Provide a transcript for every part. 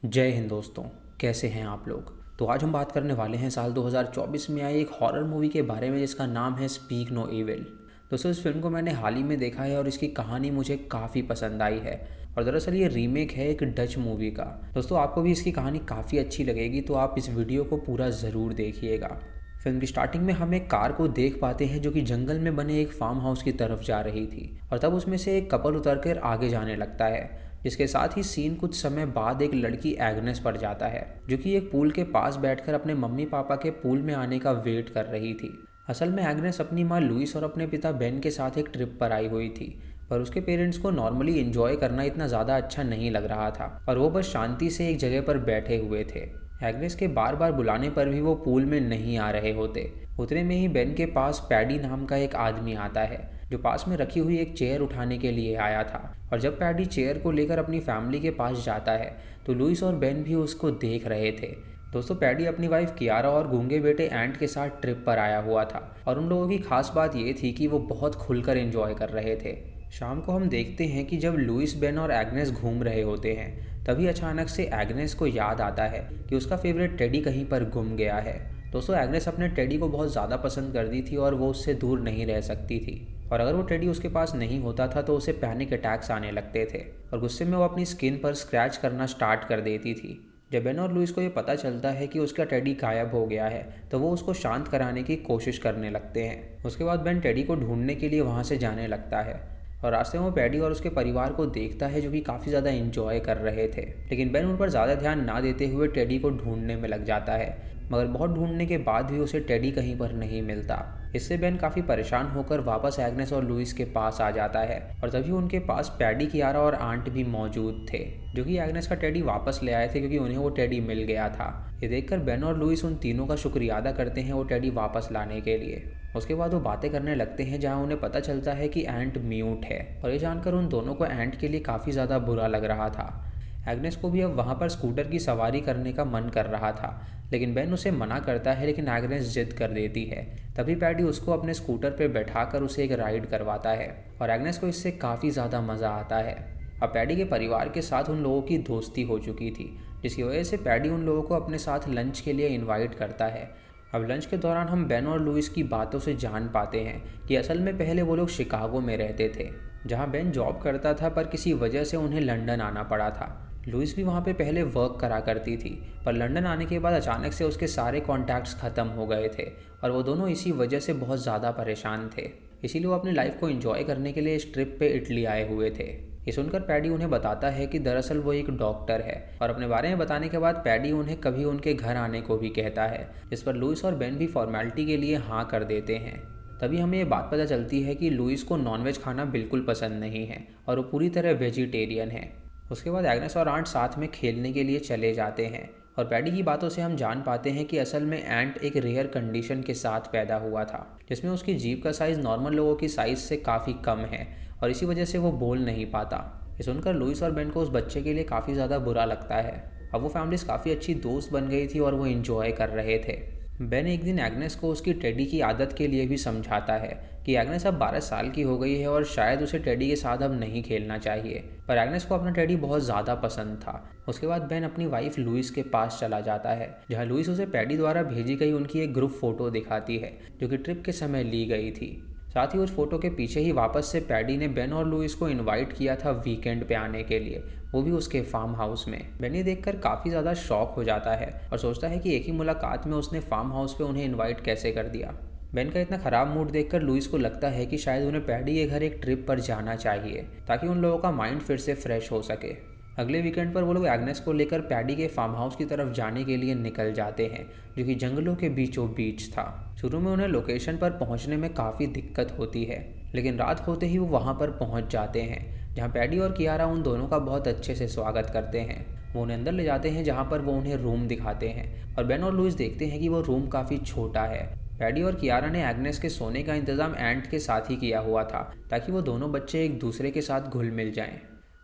जय हिंद दोस्तों। कैसे हैं आप लोग। तो आज हम बात करने वाले हैं साल 2024 में आई एक हॉरर मूवी के बारे में जिसका नाम है स्पीक नो इविल। दोस्तों इस फिल्म को मैंने हाल ही में देखा है और इसकी कहानी मुझे काफ़ी पसंद आई है। और दरअसल ये रीमेक है एक डच मूवी का। दोस्तों आपको भी इसकी कहानी काफ़ी अच्छी लगेगी, तो आप इस वीडियो को पूरा ज़रूर देखिएगा। फिल्म की स्टार्टिंग में हम एक कार को देख पाते हैं जो कि जंगल में बने एक फार्म हाउस की तरफ जा रही थी, और तब उसमें से एक कपल उतरकर आगे जाने लगता है, जिसके साथ ही सीन कुछ समय बाद एक लड़की एग्नेस पर जाता है जो कि एक पूल के पास बैठकर अपने मम्मी पापा के पूल में आने का वेट कर रही थी। असल में एग्नेस अपनी माँ लुइस और अपने पिता बेन के साथ एक ट्रिप पर आई हुई थी, पर उसके पेरेंट्स को नॉर्मली एंजॉय करना इतना ज़्यादा अच्छा नहीं लग रहा था और वो बस शांति से एक जगह पर बैठे हुए थे। एग्नेस के बार बार बुलाने पर भी वो पूल में नहीं आ रहे होते। उतने में ही बेन के पास पैडी नाम का एक आदमी आता है जो पास में रखी हुई एक चेयर उठाने के लिए आया था। और जब पैडी चेयर को लेकर अपनी फैमिली के पास जाता है तो लुइस और बेन भी उसको देख रहे थे। दोस्तों पैडी अपनी वाइफ कियारा और गूंगे बेटे एंट के साथ ट्रिप पर आया हुआ था, और उन लोगों की खास बात ये थी कि वो बहुत खुलकर एंजॉय कर रहे थे। शाम को हम देखते हैं कि जब लुइस, बेन और एग्नेस घूम रहे होते हैं तभी अचानक से एग्नेस को याद आता है कि उसका फेवरेट टेडी कहीं पर गुम गया है। दोस्तों एग्नेस अपने टेडी को बहुत ज़्यादा पसंद करती थी और वो उससे दूर नहीं रह सकती थी, और अगर वो टेडी उसके पास नहीं होता था तो उसे पैनिक अटैक्स आने लगते थे और गुस्से में वो अपनी स्किन पर स्क्रैच करना स्टार्ट कर देती थी। जब बेन और लुइस को ये पता चलता है कि उसका टेडी गायब हो गया है तो वो उसको शांत कराने की कोशिश करने लगते हैं। उसके बाद बेन टेडी को ढूंढने के लिए वहाँ से जाने लगता है और रास्ते में वो पैडी और उसके परिवार को देखता है जो कि काफ़ी ज़्यादा एंजॉय कर रहे थे। लेकिन बेन उन पर ज़्यादा ध्यान ना देते हुए टेडी को ढूंढने में लग जाता है, मगर बहुत ढूंढने के बाद भी उसे टेडी कहीं पर नहीं मिलता। इससे बेन काफ़ी परेशान होकर वापस एग्नेस और लुइस के पास आ जाता है, और तभी उनके पास पैडी, कियारा और आंट भी मौजूद थे जो कि एग्नेस का टेडी वापस ले आए थे क्योंकि उन्हें वो टेडी मिल गया था। ये देखकर बेन और लुइस उन तीनों का शुक्रिया अदा करते हैं वो टेडी वापस लाने के लिए। उसके बाद वो बातें करने लगते हैं जहाँ उन्हें पता चलता है कि एंट म्यूट है, और ये जानकर उन दोनों को एंट के लिए काफ़ी ज़्यादा बुरा लग रहा था। एग्नेस को भी अब वहाँ पर स्कूटर की सवारी करने का मन कर रहा था, लेकिन बेन उसे मना करता है, लेकिन एग्नेस जिद कर देती है। तभी पैडी उसको अपने स्कूटर पर बैठाकर उसे एक राइड करवाता है और एग्नेस को इससे काफ़ी ज़्यादा मज़ा आता है। अब पैडी के परिवार के साथ उन लोगों की दोस्ती हो चुकी थी, जिसकी वजह से पैडी उन लोगों को अपने साथ लंच के लिए इन्वाइट करता है। अब लंच के दौरान हम बेन और लुइस की बातों से जान पाते हैं कि असल में पहले वो लोग शिकागो में रहते थे, जहाँ बेन जॉब करता था, पर किसी वजह से उन्हें लंदन आना पड़ा था। लुइस भी वहाँ पे पहले वर्क करा करती थी, पर लंदन आने के बाद अचानक से उसके सारे कॉन्टैक्ट्स ख़त्म हो गए थे और वो दोनों इसी वजह से बहुत ज़्यादा परेशान थे। इसीलिए वो अपनी लाइफ को एंजॉय करने के लिए इस ट्रिप पे इटली आए हुए थे। ये सुनकर पैडी उन्हें बताता है कि दरअसल वो एक डॉक्टर है, और अपने बारे में बताने के बाद पैडी उन्हें कभी उनके घर आने को भी कहता है, जिस पर लुइस और बेन भी फॉर्मेलिटी के लिए हाँ कर देते हैं। तभी हमें ये बात पता चलती है कि लुइस को नॉनवेज खाना बिल्कुल पसंद नहीं है और वो पूरी तरह वेजिटेरियन है। उसके बाद एग्नेस और आंट साथ में खेलने के लिए चले जाते हैं, और पैडी की बातों से हम जान पाते हैं कि असल में एंट एक रेयर कंडीशन के साथ पैदा हुआ था, जिसमें उसकी जीभ का साइज़ नॉर्मल लोगों की साइज़ से काफ़ी कम है और इसी वजह से वो बोल नहीं पाता। ये सुनकर लुइस और बेन को उस बच्चे के लिए काफ़ी ज़्यादा बुरा लगता है। अब वो फैमिलीज काफ़ी अच्छी दोस्त बन गई थी और वो इंजॉय कर रहे थे। बेन एक दिन एग्नेस को उसकी टेडी की आदत के लिए भी समझाता है कि एग्नेस अब 12 साल की हो गई है और शायद उसे टेडी के साथ अब नहीं खेलना चाहिए, पर एग्नेस को अपना टेडी बहुत ज़्यादा पसंद था। उसके बाद बेन अपनी वाइफ लुइस के पास चला जाता है, जहाँ लुइस उसे पैडी द्वारा भेजी गई उनकी एक ग्रुप फोटो दिखाती है जो कि ट्रिप के समय ली गई थी। साथ ही उस फोटो के पीछे ही वापस से पैडी ने बेन और लुइस को इनवाइट किया था वीकेंड पे आने के लिए, वो भी उसके फार्म हाउस में। बेन ये देखकर काफ़ी ज़्यादा शॉक हो जाता है और सोचता है कि एक ही मुलाकात में उसने फार्म हाउस पे उन्हें इनवाइट कैसे कर दिया। बेन का इतना ख़राब मूड देखकर लुइस को लगता है कि शायद उन्हें पैडी के घर एक ट्रिप पर जाना चाहिए ताकि उन लोगों का माइंड फिर से फ्रेश हो सके। अगले वीकेंड पर वो लोग एग्नेस को लेकर पैडी के फार्म हाउस की तरफ जाने के लिए निकल जाते हैं, जो कि जंगलों के बीचों बीच था। शुरू में उन्हें लोकेशन पर पहुंचने में काफ़ी दिक्कत होती है, लेकिन रात होते ही वो वहां पर पहुंच जाते हैं, जहां पैडी और कियारा उन दोनों का बहुत अच्छे से स्वागत करते हैं। वो उन्हें अंदर ले जाते हैं जहाँ पर वो उन्हें रूम दिखाते हैं, और बेन और लुइस देखते हैं कि वो रूम काफ़ी छोटा है। पैडी और कियारा ने एग्नेस के सोने का इंतज़ाम एंट के साथ ही किया हुआ था ताकि वो दोनों बच्चे एक दूसरे के साथ घुल मिल जाएं।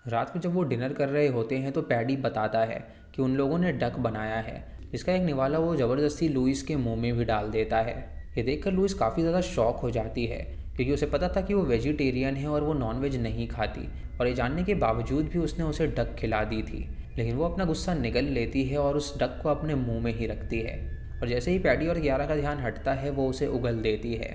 रात में जब वो डिनर कर रहे होते हैं तो पैडी बताता है कि उन लोगों ने डक बनाया है, जिसका एक निवाला वो ज़बरदस्ती लुइस के मुंह में भी डाल देता है। ये देखकर लुइस काफ़ी ज़्यादा शॉक हो जाती है क्योंकि उसे पता था कि वो वेजिटेरियन है और वो नॉनवेज नहीं खाती, और ये जानने के बावजूद भी उसने उसे डक खिला दी थी। लेकिन वो अपना गुस्सा निगल लेती है और उस डक को अपने मुंह में ही रखती है। और जैसे ही पैडी और कियारा का ध्यान हटता है वो उसे उगल देती है।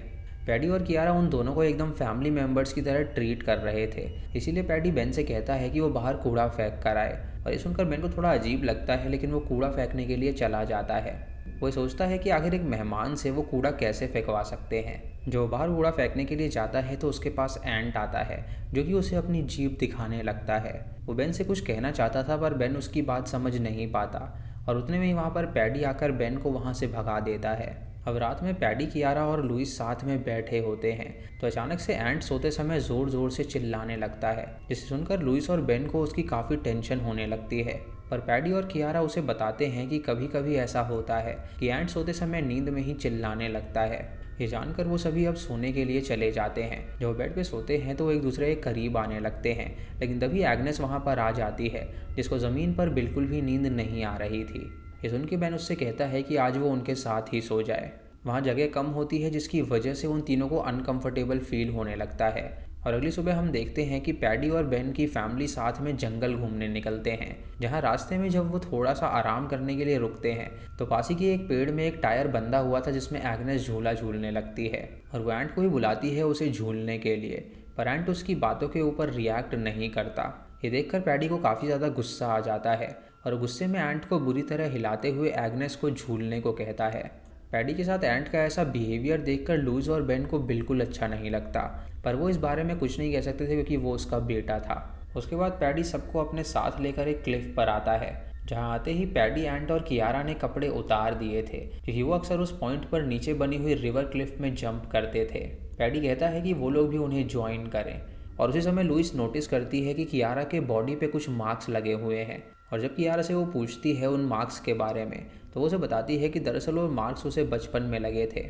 पैडी और कियारा उन दोनों को एकदम फैमिली मेम्बर्स की तरह ट्रीट कर रहे थे, इसीलिए पैडी बेन से कहता है कि वो बाहर कूड़ा फेंक कर आए। और ये सुनकर बेन को थोड़ा अजीब लगता है, लेकिन वो कूड़ा फेंकने के लिए चला जाता है। वो सोचता है कि आखिर एक मेहमान से वो कूड़ा कैसे फेंकवा सकते हैं। जो बाहर कूड़ा फेंकने के लिए जाता है तो उसके पास एंट आता है, जो कि उसे अपनी जीभ दिखाने लगता है। वो बेन से कुछ कहना चाहता था, पर बेन उसकी बात समझ नहीं पाता और उतने में ही वहाँ पर पैडी आकर बेन को वहाँ से भगा देता है। अब रात में पैडी, कियारा और लुइस साथ में बैठे होते हैं तो अचानक से एंट सोते समय ज़ोर ज़ोर से चिल्लाने लगता है, जिसे सुनकर लुइस और बेन को उसकी काफ़ी टेंशन होने लगती है। पर पैडी और कियारा उसे बताते हैं कि कभी कभी ऐसा होता है कि एंट सोते समय नींद में ही चिल्लाने लगता है। ये जानकर वो सभी अब सोने के लिए चले जाते हैं। जब वो बेड पे सोते हैं तो एक दूसरे के करीब आने लगते हैं, लेकिन तभी एग्नेस वहाँ पर आ जाती है, जिसको ज़मीन पर बिल्कुल भी नींद नहीं आ रही थी। ये सुन के बेन उससे कहता है कि आज वो उनके साथ ही सो जाए। वहाँ जगह कम होती है, जिसकी वजह से उन तीनों को अनकंफर्टेबल फील होने लगता है। और अगली सुबह हम देखते हैं कि पैडी और बेन की फैमिली साथ में जंगल घूमने निकलते हैं, जहाँ रास्ते में जब वो थोड़ा सा आराम करने के लिए रुकते हैं तो पास ही के एक पेड़ में एक टायर बंधा हुआ था, जिसमें एग्नेस झूला झूलने लगती है और वो एंट को ही बुलाती है उसे झूलने के लिए। पर एंट उसकी बातों के ऊपर रिएक्ट नहीं करता। ये देखकर पैडी को काफ़ी ज़्यादा गुस्सा आ जाता है और गुस्से में एंट को बुरी तरह हिलाते हुए एग्नेस को झूलने को कहता है। पैडी के साथ एंट का ऐसा बिहेवियर देखकर लुइस और बेन को बिल्कुल अच्छा नहीं लगता, पर वो इस बारे में कुछ नहीं कह सकते थे क्योंकि वो उसका बेटा था। उसके बाद पैडी सबको अपने साथ लेकर एक क्लिफ पर आता है, जहां आते ही पैडी, एंट और कियारा ने कपड़े उतार दिए थे क्योंकि वो अक्सर उस पॉइंट पर नीचे बनी हुई रिवर क्लिफ में जंप करते थे। पैडी कहता है कि वो लोग भी उन्हें ज्वाइन करें और उसी समय लुइस नोटिस करती है कि कियारा के बॉडी पे कुछ मार्क्स लगे हुए हैं। और जब कियारा से वो पूछती है उन मार्क्स के बारे में तो वो उसे बताती है कि दरअसल वो मार्क्स उसे बचपन में लगे थे।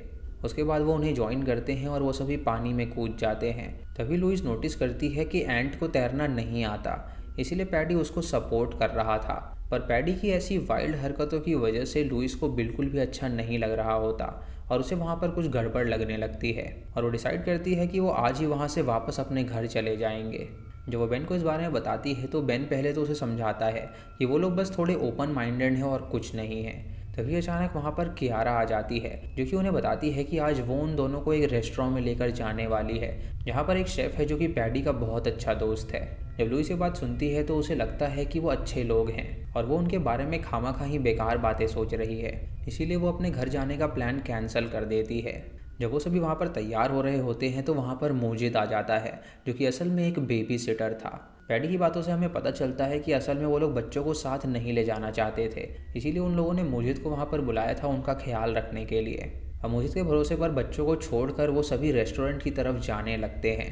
उसके बाद वो उन्हें ज्वाइन करते हैं और वो सभी पानी में कूद जाते हैं। तभी लुइस नोटिस करती है कि एंट को तैरना नहीं आता, इसीलिए पैडी उसको सपोर्ट कर रहा था। पर पैडी की ऐसी वाइल्ड हरकतों की वजह से लुइस को बिल्कुल भी अच्छा नहीं लग रहा होता और उसे वहाँ पर कुछ गड़बड़ लगने लगती है और वो डिसाइड करती है कि वो आज ही वहाँ से वापस अपने घर चले जाएंगे। जब वो बेन को इस बारे में बताती है तो बेन पहले तो उसे समझाता है कि वो लोग बस थोड़े ओपन माइंडेड हैं और कुछ नहीं है। तभी अचानक वहाँ पर कियारा आ जाती है, जो कि उन्हें बताती है कि आज वो उन दोनों को एक रेस्टोरेंट में लेकर जाने वाली है, जहाँ पर एक शेफ़ है जो कि पैडी का बहुत अच्छा दोस्त है। जब लुइस ये बात सुनती है तो उसे लगता है कि वो अच्छे लोग हैं और वो उनके बारे में खामा ही बेकार बातें सोच रही है, इसीलिए वो अपने घर जाने का प्लान कैंसिल कर देती है। जब वो सभी वहाँ पर तैयार हो रहे होते हैं तो वहाँ पर मोजिद आ जाता है, जो कि असल में एक बेबी सिटर था। पैडी की बातों से हमें पता चलता है कि असल में वो लोग बच्चों को साथ नहीं ले जाना चाहते थे, इसीलिए उन लोगों ने मोजिद को वहाँ पर बुलाया था उनका ख्याल रखने के लिए। अब मोजिद के भरोसे पर बच्चों को छोड़कर वो सभी रेस्टोरेंट की तरफ जाने लगते हैं।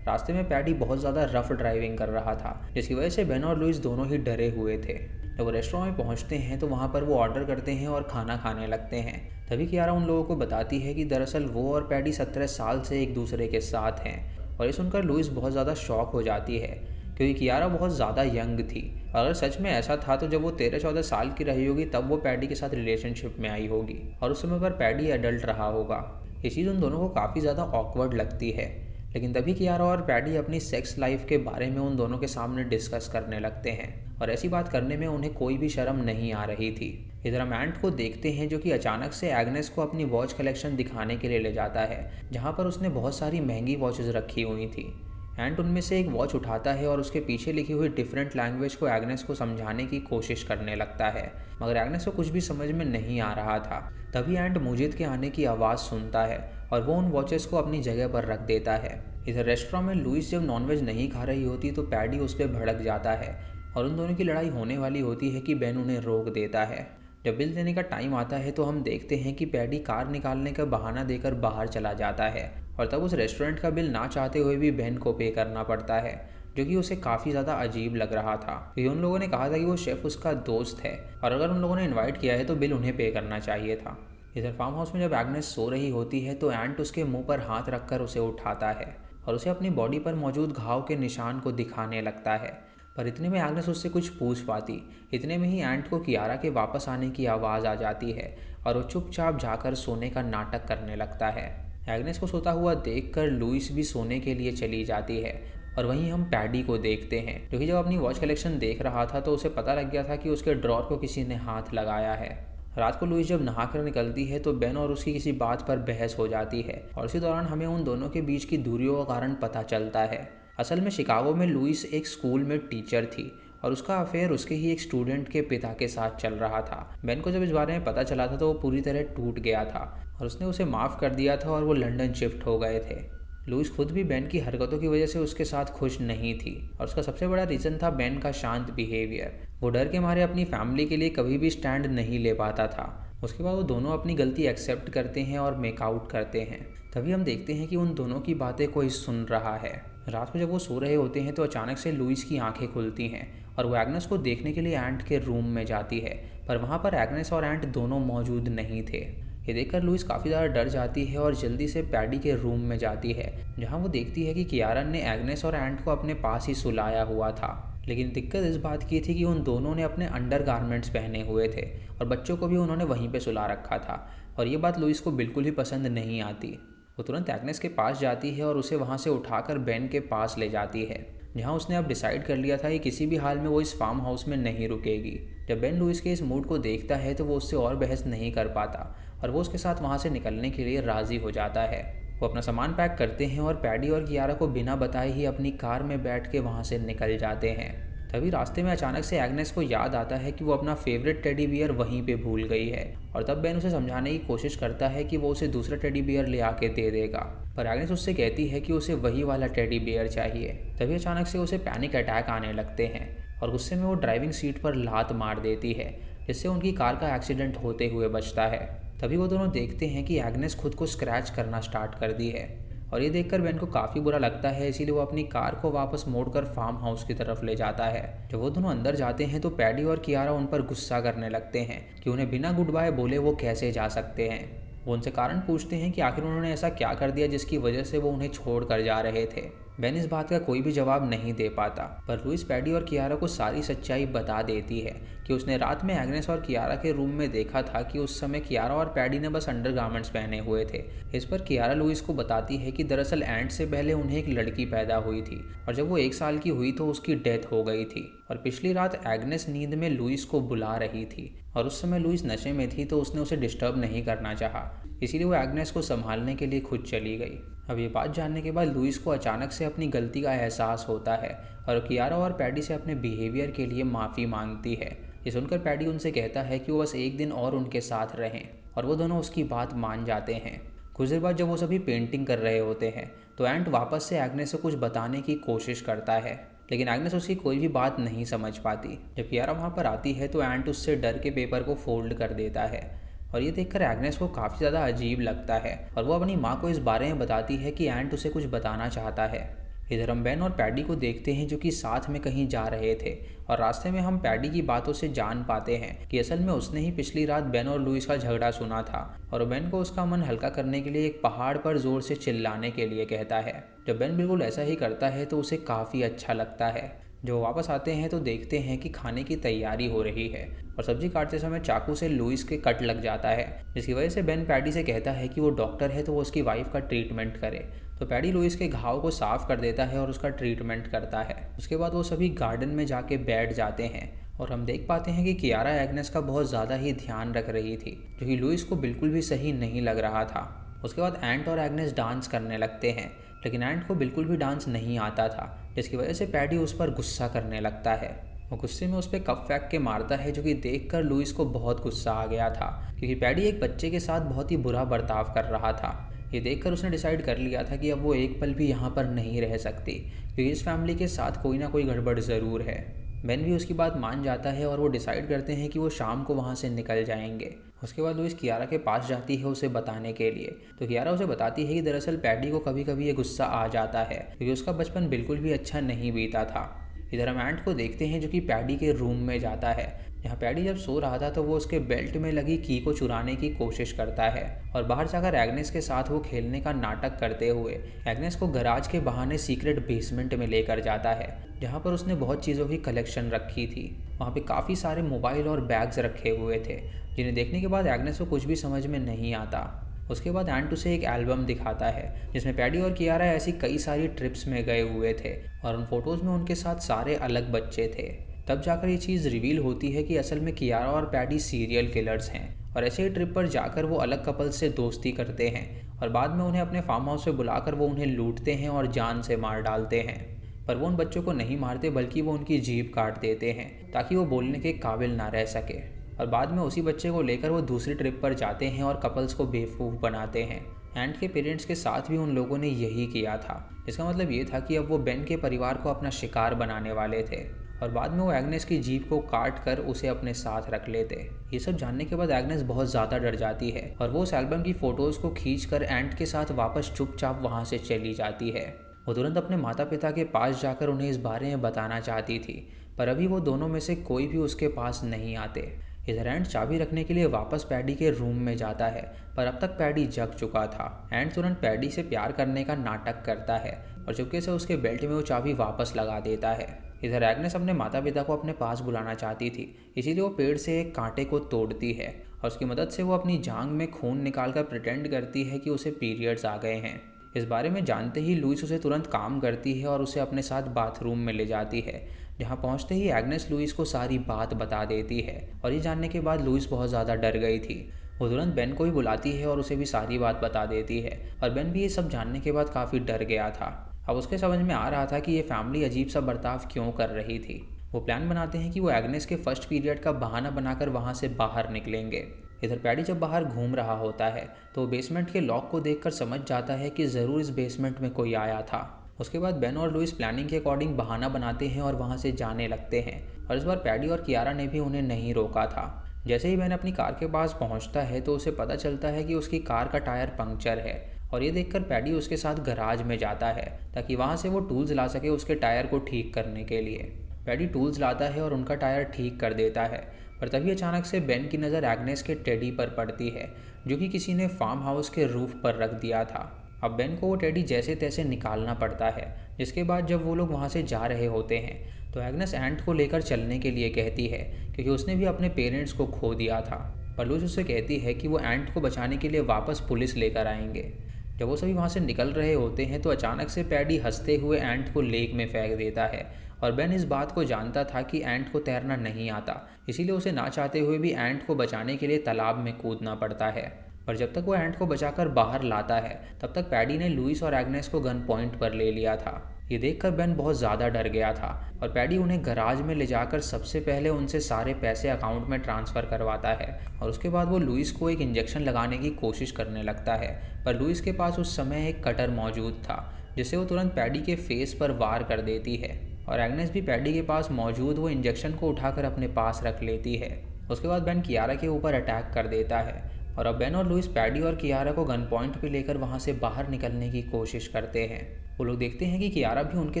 रास्ते में पैडी बहुत ज़्यादा रफ ड्राइविंग कर रहा था, जिसकी वजह से बेन और लुइस दोनों ही डरे हुए थे। जब वो रेस्टोरेंट में पहुंचते हैं तो वहाँ पर वो ऑर्डर करते हैं और खाना खाने लगते हैं। तभी कियारा उन लोगों को बताती है कि दरअसल वो और पैडी 17 साल से एक दूसरे के साथ हैं। और ये सुनकर लुइस बहुत ज़्यादा शॉक हो जाती है, क्योंकि कियारा बहुत ज़्यादा यंग थी। अगर सच में ऐसा था तो जब वो 13-14 साल की रही होगी तब वो पैडी के साथ रिलेशनशिप में आई होगी और उस समय पर पैडी एडल्ट रहा होगा। ये चीज़ उन दोनों को काफ़ी ज़्यादा ऑकवर्ड लगती है। लेकिन तभी कियारा और पैडी अपनी सेक्स लाइफ के बारे में उन दोनों के सामने डिस्कस करने लगते हैं और ऐसी बात करने में उन्हें कोई भी शर्म नहीं आ रही थी। इधर हम एंट को देखते हैं, जो कि अचानक से एग्नेस को अपनी वॉच कलेक्शन दिखाने के लिए ले जाता है, जहाँ पर उसने बहुत सारी महंगी वॉचेस रखी हुई थी। एंट उनमें से एक वॉच उठाता है और उसके पीछे लिखी हुई डिफरेंट लैंग्वेज को एग्नेस को समझाने की कोशिश करने लगता है, मगर एग्नेस को कुछ भी समझ में नहीं आ रहा था। तभी एंट मुजिद के आने की आवाज़ सुनता है और वो उन वॉचेस को अपनी जगह पर रख देता है। इधर रेस्टोरेंट में लुइस जब नॉनवेज नहीं खा रही होती तो पैडी उस पर भड़क जाता है और उन दोनों की लड़ाई होने वाली होती है कि बेन उन्हें रोक देता है। जब बिल देने का टाइम आता है तो हम देखते हैं कि पैडी कार निकालने का बहाना देकर बाहर चला जाता है और तब उस रेस्टोरेंट का बिल ना चाहते हुए भी बेन को पे करना पड़ता है, जो कि उसे काफ़ी ज़्यादा अजीब लग रहा था क्योंकि उन लोगों ने कहा था कि वो शेफ़ उसका दोस्त है और अगर उन लोगों ने इन्वाइट किया है तो बिल उन्हें पे करना चाहिए था। इधर फार्म हाउस में जब एग्नेस सो रही होती है तो एंट उसके मुंह पर हाथ रखकर उसे उठाता है और उसे अपनी बॉडी पर मौजूद घाव के निशान को दिखाने लगता है। पर इतने में एग्नेस उससे कुछ पूछ पाती, इतने में ही एंट को कियारा के वापस आने की आवाज़ आ जाती है और वो चुपचाप जाकर सोने का नाटक करने लगता है। एग्नेस को सोता हुआ देखकर लुइस भी सोने के लिए चली जाती है और वहीं हम पैडी को देखते हैं, जो कि जब अपनी वॉच कलेक्शन देख रहा था तो उसे पता लग गया था कि उसके ड्रॉर को किसी ने हाथ लगाया है। रात को लुइस जब नहाकर निकलती है तो बेन और उसकी किसी बात पर बहस हो जाती है और इसी दौरान हमें उन दोनों के बीच की दूरियों का कारण पता चलता है। असल में शिकागो में लुइस एक स्कूल में टीचर थी और उसका अफेयर उसके ही एक स्टूडेंट के पिता के साथ चल रहा था। बेन को जब इस बारे में पता चला था तो वो पूरी तरह टूट गया था और उसने उसे माफ़ कर दिया था और वो लंदन शिफ्ट हो गए थे। लुइस खुद भी बेन की हरकतों की वजह से उसके साथ खुश नहीं थी और उसका सबसे बड़ा रीज़न था बेन का शांत बिहेवियर। वो डर के मारे अपनी फैमिली के लिए कभी भी स्टैंड नहीं ले पाता था। उसके बाद वो दोनों अपनी गलती एक्सेप्ट करते हैं और मेकआउट करते हैं। तभी हम देखते हैं कि उन दोनों की बातें कोई सुन रहा है। रात को जब वो सो रहे होते हैं तो अचानक से लुइस की आंखें खुलती हैं और वो एग्नेस को देखने के लिए एंट के रूम में जाती है, पर वहाँ पर एग्नेस और एंट दोनों मौजूद नहीं थे। ये देखकर लुइस काफ़ी ज़्यादा डर जाती है और जल्दी से पैडी के रूम में जाती है, जहाँ वो देखती है कि कियारा ने एग्नेस और एंट को अपने पास ही सुलाया हुआ था। लेकिन दिक्कत इस बात की थी कि उन दोनों ने अपने अंडर गारमेंट्स पहने हुए थे और बच्चों को भी उन्होंने वहीं पे सुला रखा था और ये बात लुइस को बिल्कुल भी पसंद नहीं आती। वो तुरंत एग्नेस के पास जाती है और उसे वहाँ से उठाकर बेन के पास ले जाती है, जहाँ उसने अब डिसाइड कर लिया था कि किसी भी हाल में वो इस फार्म हाउस में नहीं रुकेगी। जब बेन लुइस के इस मूड को देखता है तो वो उससे और बहस नहीं कर पाता और वो उसके साथ वहाँ से निकलने के लिए राज़ी हो जाता है। वो अपना सामान पैक करते हैं और पैडी और कियारा को बिना बताए ही अपनी कार में बैठ के वहाँ से निकल जाते हैं। तभी रास्ते में अचानक से एग्नेस को याद आता है कि वो अपना फेवरेट टेडी बियर वहीं पे भूल गई है और तब बेन उसे समझाने की कोशिश करता है कि वो उसे दूसरा टेडी बियर ले आके दे देगा, पर एग्नेस उससे कहती है कि उसे वही वाला टेडी बियर चाहिए। तभी अचानक से उसे पैनिक अटैक आने लगते हैं और गुस्से में वो ड्राइविंग सीट पर लात मार देती है, जिससे उनकी कार का एक्सीडेंट होते हुए बचता है। तभी वो दोनों देखते हैं कि एग्नेस खुद को स्क्रैच करना स्टार्ट कर दी है और ये देखकर बेन को काफ़ी बुरा लगता है, इसीलिए वो अपनी कार को वापस मोड़कर फार्म हाउस की तरफ ले जाता है। जब वो दोनों अंदर जाते हैं तो पैडी और कियारा उन पर गुस्सा करने लगते हैं कि उन्हें बिना गुड बाय बोले वो कैसे जा सकते हैं। वो उनसे कारण पूछते हैं कि आखिर उन्होंने ऐसा क्या कर दिया जिसकी वजह से वो उन्हें छोड़ कर जा रहे थे। बेन इस बात का कोई भी जवाब नहीं दे पाता, पर लुइस पैडी और कियारा को सारी सच्चाई बता देती है कि उसने रात में एग्नेस और कियारा के रूम में देखा था कि उस समय कियारा और पैडी ने बस अंडरगारमेंट्स पहने हुए थे। इस पर कियारा लुइस को बताती है कि दरअसल एंट से पहले उन्हें एक लड़की पैदा हुई थी और जब वो 1 साल की हुई तो उसकी डेथ हो गई थी और पिछली रात एग्नेस नींद में लुइस को बुला रही थी और उस समय लुइस नशे में थी तो उसने उसे डिस्टर्ब नहीं करना चाहा, इसीलिए वो एग्नेस को संभालने के लिए खुद चली गई। अब ये बात जानने के बाद लुइस को अचानक से अपनी गलती का एहसास होता है और कियारा और पैडी से अपने बिहेवियर के लिए माफ़ी मांगती है। ये सुनकर पैडी उनसे कहता है कि वो बस एक दिन और उनके साथ रहें और वो दोनों उसकी बात मान जाते हैं। कुछ देर बाद जब वो सभी पेंटिंग कर रहे होते हैं तो एंट वापस से एग्नेस से कुछ बताने की कोशिश करता है, लेकिन एग्नेस उसकी कोई भी बात नहीं समझ पाती। जब कियारा वहाँ पर आती है तो एंट उससे डर के पेपर को फोल्ड कर देता है और ये देखकर एग्नेस को काफ़ी ज़्यादा अजीब लगता है और वो अपनी माँ को इस बारे में बताती है कि एंट उसे कुछ बताना चाहता है। इधर हम बेन और पैडी को देखते हैं जो कि साथ में कहीं जा रहे थे और रास्ते में हम पैडी की बातों से जान पाते हैं कि असल में उसने ही पिछली रात बेन और लुइस का झगड़ा सुना था और बेन को उसका मन हल्का करने के लिए एक पहाड़ पर जोर से चिल्लाने के लिए कहता है। जब बेन बिल्कुल ऐसा ही करता है तो उसे काफ़ी अच्छा लगता है। जब वापस आते हैं तो देखते हैं कि खाने की तैयारी हो रही है और सब्जी काटते समय चाकू से लुइस के कट लग जाता है, जिसकी वजह से बेन पैडी से कहता है कि वो डॉक्टर है तो वो उसकी वाइफ का ट्रीटमेंट करे। तो पैडी लुइस के घाव को साफ कर देता है और उसका ट्रीटमेंट करता है। उसके बाद वो सभी गार्डन में जाके बैठ जाते हैं और हम देख पाते हैं कि कियारा एग्नेस का बहुत ज़्यादा ही ध्यान रख रही थी, जो कि लुइस को बिल्कुल भी सही नहीं लग रहा था। उसके बाद एंट और एग्नेस डांस करने लगते हैं, लेकिन एंट को बिल्कुल भी डांस नहीं आता था, जिसकी वजह से पैडी उस पर गुस्सा करने लगता है। वो गुस्से में उस पर कप फेंक के मारता है, जो कि देखकर लुइस को बहुत गुस्सा आ गया था क्योंकि पैडी एक बच्चे के साथ बहुत ही बुरा बर्ताव कर रहा था। ये देखकर उसने डिसाइड कर लिया था कि अब वो एक पल भी यहाँ पर नहीं रह सकती क्योंकि इस फैमिली के साथ कोई ना कोई गड़बड़ ज़रूर है। बेन भी उसकी बात मान जाता है और वो डिसाइड करते हैं कि वो शाम को वहाँ से निकल जाएंगे। उसके बाद लुइस कियारा के पास जाती है उसे बताने के लिए, तो कियारा उसे बताती है कि दरअसल पैडी को कभी कभी ये गुस्सा आ जाता है क्योंकि उसका बचपन बिल्कुल भी अच्छा नहीं बीता था। इधर हम एंट को देखते हैं जो कि पैडी के रूम में जाता है। यहाँ पैडी जब सो रहा था तो वो उसके बेल्ट में लगी की को चुराने की कोशिश करता है और बाहर जाकर एग्नेस के साथ वो खेलने का नाटक करते हुए एग्नेस को गराज के बहाने सीक्रेट बेसमेंट में लेकर जाता है, जहाँ पर उसने बहुत चीज़ों की कलेक्शन रखी थी। वहाँ पे काफ़ी सारे मोबाइल और बैग्स रखे हुए थे, जिन्हें देखने के बाद एग्नेस को कुछ भी समझ में नहीं आता। उसके बाद एंट उसे एक एल्बम दिखाता है जिसमें पैडी और कियारा ऐसी कई सारी ट्रिप्स में गए हुए थे और उन फोटोज़ में उनके साथ सारे अलग बच्चे थे। तब जाकर ये चीज़ रिवील होती है कि असल में कियारा और पैडी सीरियल किलर्स हैं और ऐसे ही ट्रिप पर जाकर वो अलग कपल्स से दोस्ती करते हैं और बाद में उन्हें अपने फार्म हाउस पे बुलाकर वो उन्हें लूटते हैं और जान से मार डालते हैं। पर वो उन बच्चों को नहीं मारते बल्कि वो उनकी जीभ काट देते हैं ताकि वो बोलने के काबिल ना रह सके। और बाद में उसी बच्चे को लेकर वो दूसरी ट्रिप पर जाते हैं और कपल्स को बेवकूफ़ बनाते हैं। एंट के पेरेंट्स के साथ भी उन लोगों ने यही किया था। इसका मतलब ये था कि अब वो बेन के परिवार को अपना शिकार बनाने वाले थे और बाद में वो एग्नेस की जीभ को काट कर उसे अपने साथ रख लेते। ये सब जानने के बाद एग्नेस बहुत ज़्यादा डर जाती है और वो उस एल्बम की फ़ोटोज़ को खींच कर एंट के साथ वापस चुपचाप वहाँ से चली जाती है। वो तुरंत अपने माता पिता के पास जाकर उन्हें इस बारे में बताना चाहती थी, पर अभी वो दोनों में से कोई भी उसके पास नहीं आते। इधर एंट चाबी रखने के लिए वापस पैडी के रूम में जाता है, पर अब तक पैडी जग चुका था। एंट तुरंत पैडी से प्यार करने का नाटक करता है और चुपके से उसके बेल्ट में वो चाबी वापस लगा देता है। इधर एग्नेस अपने माता पिता को अपने पास बुलाना चाहती थी, इसीलिए वो पेड़ से एक कांटे को तोड़ती है और उसकी मदद से वो अपनी जांघ में खून निकालकर प्रिटेंड करती है कि उसे पीरियड्स आ गए हैं। इस बारे में जानते ही लुइस उसे तुरंत काम करती है और उसे अपने साथ बाथरूम में ले जाती है, जहाँ पहुँचते ही एग्नेस लुइस को सारी बात बता देती है और ये जानने के बाद लुइस बहुत ज़्यादा डर गई थी। वो तुरंत बेन को भी बुलाती है और उसे भी सारी बात बता देती है और बेन भी ये सब जानने के बाद काफ़ी डर गया था। अब उसके समझ में आ रहा था कि ये फैमिली अजीब सा बर्ताव क्यों कर रही थी। वो प्लान बनाते हैं कि वो एग्नेस के फर्स्ट पीरियड का बहाना बनाकर वहाँ से बाहर निकलेंगे। इधर पैडी जब बाहर घूम रहा होता है तो वो बेसमेंट के लॉक को देखकर समझ जाता है कि ज़रूर इस बेसमेंट में कोई आया था। उसके बाद बेन और लुइस प्लानिंग के अकॉर्डिंग बहाना बनाते हैं और वहाँ से जाने लगते हैं और इस बार पैडी और कियारा ने भी उन्हें नहीं रोका था। जैसे ही बेन अपनी कार के पास पहुँचता है तो उसे पता चलता है कि उसकी कार का टायर पंक्चर है और ये देखकर पैडी उसके साथ गराज में जाता है ताकि वहाँ से वो टूल्स ला सके उसके टायर को ठीक करने के लिए। पैडी टूल्स लाता है और उनका टायर ठीक कर देता है, पर तभी अचानक से बेन की नज़र एग्नेस के टेडी पर पड़ती है जो कि किसी ने फार्म हाउस के रूफ पर रख दिया था। अब बेन को वो टेडी जैसे तैसे निकालना पड़ता है, जिसके बाद जब वो लोग वहाँ से जा रहे होते हैं तो एग्नेस एंट को लेकर चलने के लिए कहती है क्योंकि उसने भी अपने पेरेंट्स को खो दिया था। पर लुइस उससे कहती है कि वो एंट को बचाने के लिए वापस पुलिस लेकर आएंगे। जब वो सभी वहाँ से निकल रहे होते हैं तो अचानक से पैडी हंसते हुए एंट को लेक में फेंक देता है और बेन इस बात को जानता था कि एंट को तैरना नहीं आता, इसीलिए उसे ना चाहते हुए भी एंट को बचाने के लिए तालाब में कूदना पड़ता है। पर जब तक वो एंट को बचाकर बाहर लाता है तब तक पैडी ने लुइस और एग्नेस को गन पॉइंट पर ले लिया था। ये देखकर बेन बहुत ज़्यादा डर गया था और पैडी उन्हें गराज में ले जाकर सबसे पहले उनसे सारे पैसे अकाउंट में ट्रांसफ़र करवाता है और उसके बाद वो लुइस को एक इंजेक्शन लगाने की कोशिश करने लगता है। पर लुइस के पास उस समय एक कटर मौजूद था जिससे वो तुरंत पैडी के फेस पर वार कर देती है और एग्नेस भी पैडी के पास मौजूद वो इंजेक्शन को उठाकर अपने पास रख लेती है। उसके बाद बेन कियारा के ऊपर अटैक कर देता है और अब बेन और लुइस पैडी और कियारा को गन पॉइंट पे लेकर वहाँ से बाहर निकलने की कोशिश करते हैं। वो लोग देखते हैं कि कियारा भी उनके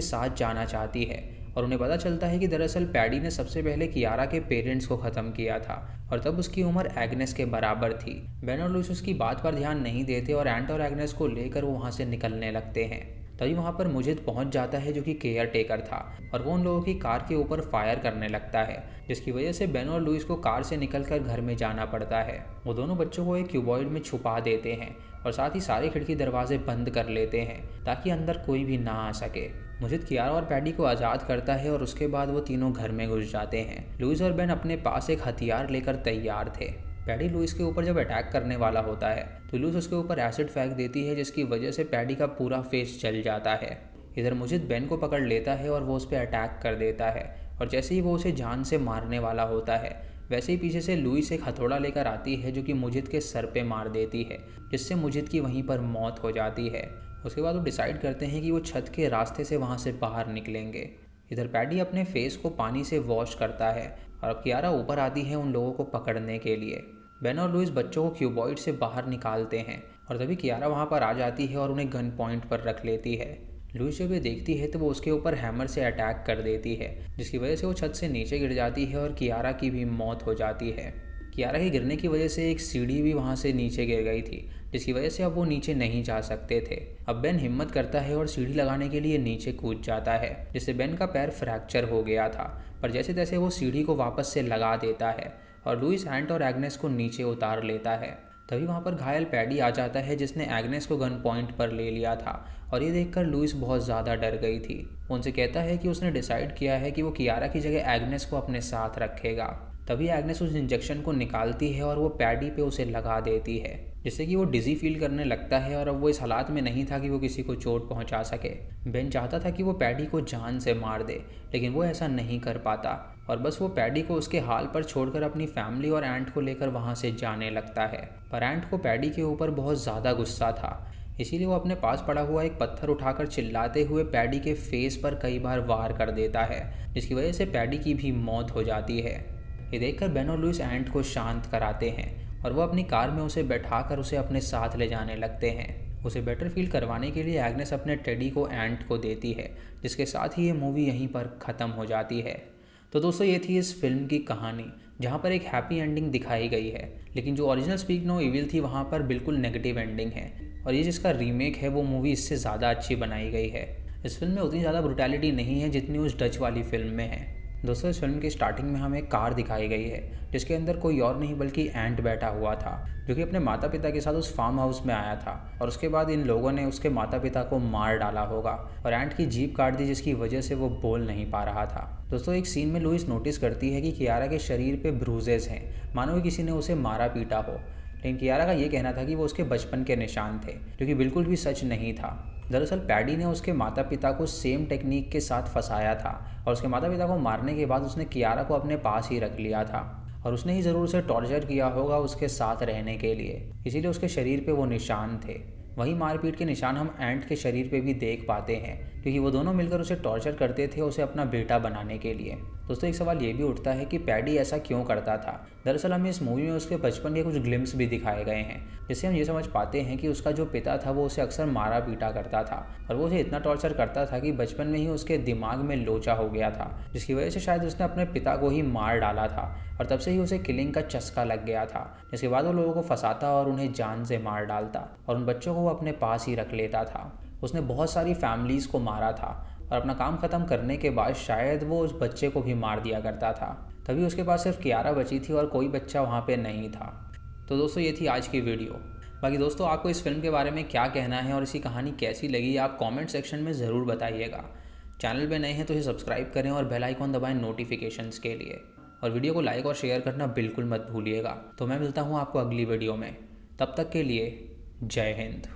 साथ जाना चाहती है और उन्हें पता चलता है कि दरअसल पैडी ने सबसे पहले कियारा के पेरेंट्स को ख़त्म किया था और तब उसकी उम्र एग्नेस के बराबर थी। बेन और लुइस उसकी बात पर ध्यान नहीं देते और एंट और एग्नेस को लेकर वो वहाँ से निकलने लगते हैं। तभी वहाँ पर मुजिद पहुँच जाता है जो कि केयर टेकर था और वो उन लोगों की कार के ऊपर फायर करने लगता है, जिसकी वजह से बेन और लुइस को कार से निकलकर घर में जाना पड़ता है। वो दोनों बच्चों को एक क्यूबॉइड में छुपा देते हैं और साथ ही सारे खिड़की दरवाजे बंद कर लेते हैं ताकि अंदर कोई भी ना आ सके। मुजिद कियारा और पैडी को आज़ाद करता है और उसके बाद वो तीनों घर में घुस जाते हैं। लुइस और बेन अपने पास एक हथियार लेकर तैयार थे। पैडी लुइस के ऊपर जब अटैक करने वाला होता है तो लुइस उसके ऊपर एसिड फेंक देती है, जिसकी वजह से पैडी का पूरा फेस जल जाता है। इधर मुजिद बेन को पकड़ लेता है और वो उस पर अटैक कर देता है और जैसे ही वो उसे जान से मारने वाला होता है वैसे ही पीछे से लुइस एक हथौड़ा लेकर आती है जो कि मुजिद के सर पे मार देती है, जिससे मुजिद की वहीं पर मौत हो जाती है। उसके बाद वो डिसाइड करते हैं कि वो छत के रास्ते से वहाँ से बाहर निकलेंगे। इधर पैडी अपने फेस को पानी से वॉश करता है और अब कियारा ऊपर आती है उन लोगों को पकड़ने के लिए। बेन और लुइस बच्चों को क्यूबॉइड से बाहर निकालते हैं और तभी कियारा वहाँ पर आ जाती है और उन्हें गन पॉइंट पर रख लेती है। लुइस जब ये देखती है तो वो उसके ऊपर हैमर से अटैक कर देती है, जिसकी वजह से वो छत से नीचे गिर जाती है और कियारा की भी मौत हो जाती है। कियारा के गिरने की वजह से एक सीढ़ी भी वहाँ से नीचे गिर गई थी, जिसकी वजह से अब वो नीचे नहीं जा सकते थे। अब बेन हिम्मत करता है और सीढ़ी लगाने के लिए नीचे कूद जाता है, जिससे बेन का पैर फ्रैक्चर हो गया था, पर जैसे तैसे वो सीढ़ी को वापस से लगा देता है और लुइस, एंट और एग्नेस को नीचे उतार लेता है। तभी वहाँ पर घायल पैडी आ जाता है जिसने एग्नेस को गन पॉइंट पर ले लिया था और ये देखकर लुइस बहुत ज़्यादा डर गई थी। वो उनसे कहता है कि उसने डिसाइड किया है कि वो कियारा की जगह एग्नेस को अपने साथ रखेगा। तभी एग्नेस उस इंजेक्शन को निकालती है और वो पैडी पे उसे लगा देती है, जिससे कि वो डिजी फील करने लगता है और अब वो इस हालात में नहीं था कि वो किसी को चोट पहुंचा सके। बेन चाहता था कि वो पैडी को जान से मार दे, लेकिन वो ऐसा नहीं कर पाता और बस वो पैडी को उसके हाल पर छोड़कर अपनी फैमिली और एंट को लेकर वहाँ से जाने लगता है। पर एंट को पैडी के ऊपर बहुत ज़्यादा गुस्सा था, इसीलिए वो अपने पास पड़ा हुआ एक पत्थर उठाकर चिल्लाते हुए पैडी के फेस पर कई बार वार कर देता है, जिसकी वजह से पैडी की भी मौत हो जाती है। ये देखकर बेन और लुइस एंट को शांत कराते हैं और वो अपनी कार में उसे बैठाकर उसे अपने साथ ले जाने लगते हैं। उसे बेटर फील करवाने के लिए एग्नेस अपने टेडी को एंट को देती है, जिसके साथ ही ये मूवी यहीं पर ख़त्म हो जाती है। तो दोस्तों ये थी इस फिल्म की कहानी, जहाँ पर एक हैप्पी एंडिंग दिखाई गई है, लेकिन जो ओरिजिनल स्पीक नो इविल थी वहाँ पर बिल्कुल नेगेटिव एंडिंग है और ये जिसका रीमेक है वो मूवी इससे ज़्यादा अच्छी बनाई गई है। इस फिल्म में उतनी ज़्यादा ब्रुटैलिटी नहीं है जितनी उस डच वाली फिल्म में है। दोस्तों इस फिल्म की स्टार्टिंग में हमें एक कार दिखाई गई है जिसके अंदर कोई और नहीं बल्कि एंट बैठा हुआ था, जो कि अपने माता पिता के साथ उस फार्म हाउस में आया था और उसके बाद इन लोगों ने उसके माता पिता को मार डाला होगा और एंट की जीभ काट दी, जिसकी वजह से वो बोल नहीं पा रहा था। दोस्तों एक सीन में लुइस नोटिस करती है कि कियारा के शरीर पे ब्रूजेस हैं, मानो कि किसी ने उसे मारा पीटा हो, लेकिन कियारा का ये कहना था कि वो उसके बचपन के निशान थे, जो कि बिल्कुल भी सच नहीं था। दरअसल पैडी ने उसके माता पिता को सेम टेक्निक के साथ फंसाया था और उसके माता पिता को मारने के बाद उसने कियारा को अपने पास ही रख लिया था और उसने ही ज़रूर उसे टॉर्चर किया होगा उसके साथ रहने के लिए, इसीलिए उसके शरीर पे वो निशान थे। वही मारपीट के निशान हम एंट के शरीर पे भी देख पाते हैं, क्योंकि वो दोनों मिलकर उसे टॉर्चर करते थे उसे अपना बेटा बनाने के लिए। दोस्तों एक सवाल ये भी उठता है कि पैडी ऐसा क्यों करता था। दरअसल हमें इस मूवी में उसके बचपन के कुछ ग्लिम्स भी दिखाए गए हैं, जिससे हम ये समझ पाते हैं कि उसका जो पिता था वो उसे अक्सर मारा पीटा करता था और वो उसे इतना टॉर्चर करता था कि बचपन में ही उसके दिमाग में लोचा हो गया था, जिसकी वजह से शायद उसने अपने पिता को ही मार डाला था और तब से ही उसे किलिंग का चस्का लग गया था। जिसके बाद वो लोगों को फंसाता और उन्हें जान से मार डालता और उन बच्चों को वो अपने पास ही रख लेता था। उसने बहुत सारी फैमिलीज़ को मारा था और अपना काम ख़त्म करने के बाद शायद वो उस बच्चे को भी मार दिया करता था। तभी उसके पास सिर्फ कियारा बची थी और कोई बच्चा वहाँ पे नहीं था। तो दोस्तों ये थी आज की वीडियो। बाकी दोस्तों आपको इस फिल्म के बारे में क्या कहना है और इसकी कहानी कैसी लगी आप कमेंट सेक्शन में ज़रूर बताइएगा। चैनल पे नए हैं तो इसे सब्सक्राइब करें और बेल आइकॉन दबाएं नोटिफिकेशंस के लिए, और वीडियो को लाइक और शेयर करना बिल्कुल मत भूलिएगा। तो मैं मिलता हूँ आपको अगली वीडियो में, तब तक के लिए जय हिंद।